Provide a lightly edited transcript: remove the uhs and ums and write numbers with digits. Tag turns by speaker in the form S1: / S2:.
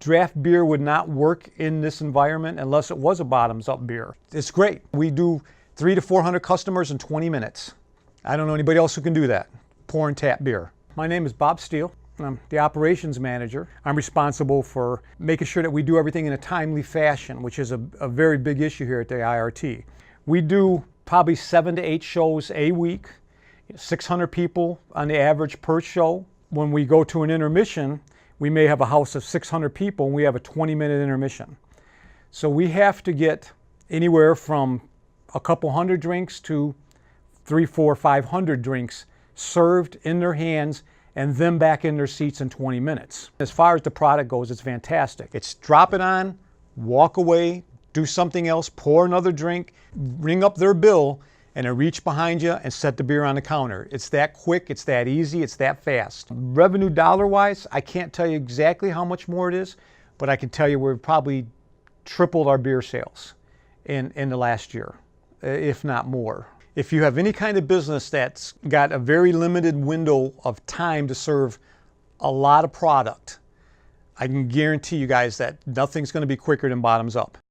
S1: Draft beer would not work in this environment unless it was a bottoms-up beer. It's great. We do 300 to 400 customers in 20 minutes. I don't know anybody else who can do that, pour and tap beer. My name is Bob Steele. I'm the operations manager. I'm responsible for making sure that we do everything in a timely fashion, which is a very big issue here at the IRT. We do probably 7 to 8 shows a week, 600 people on the average per show. When we go to an intermission, we may have a house of 600 people and we have a 20-minute intermission. So we have to get anywhere from a couple hundred drinks to 300, 400, 500 drinks served in their hands and them back in their seats in 20 minutes. As far as the product goes, it's fantastic. It's drop it on, walk away, do something else, pour another drink, ring up their bill, and then reach behind you and set the beer on the counter. It's that quick, it's that easy, it's that fast. Revenue dollar-wise, I can't tell you exactly how much more it is, but I can tell you we've probably tripled our beer sales in the last year, if not more. If you have any kind of business that's got a very limited window of time to serve a lot of product, I can guarantee you guys that nothing's going to be quicker than bottoms up.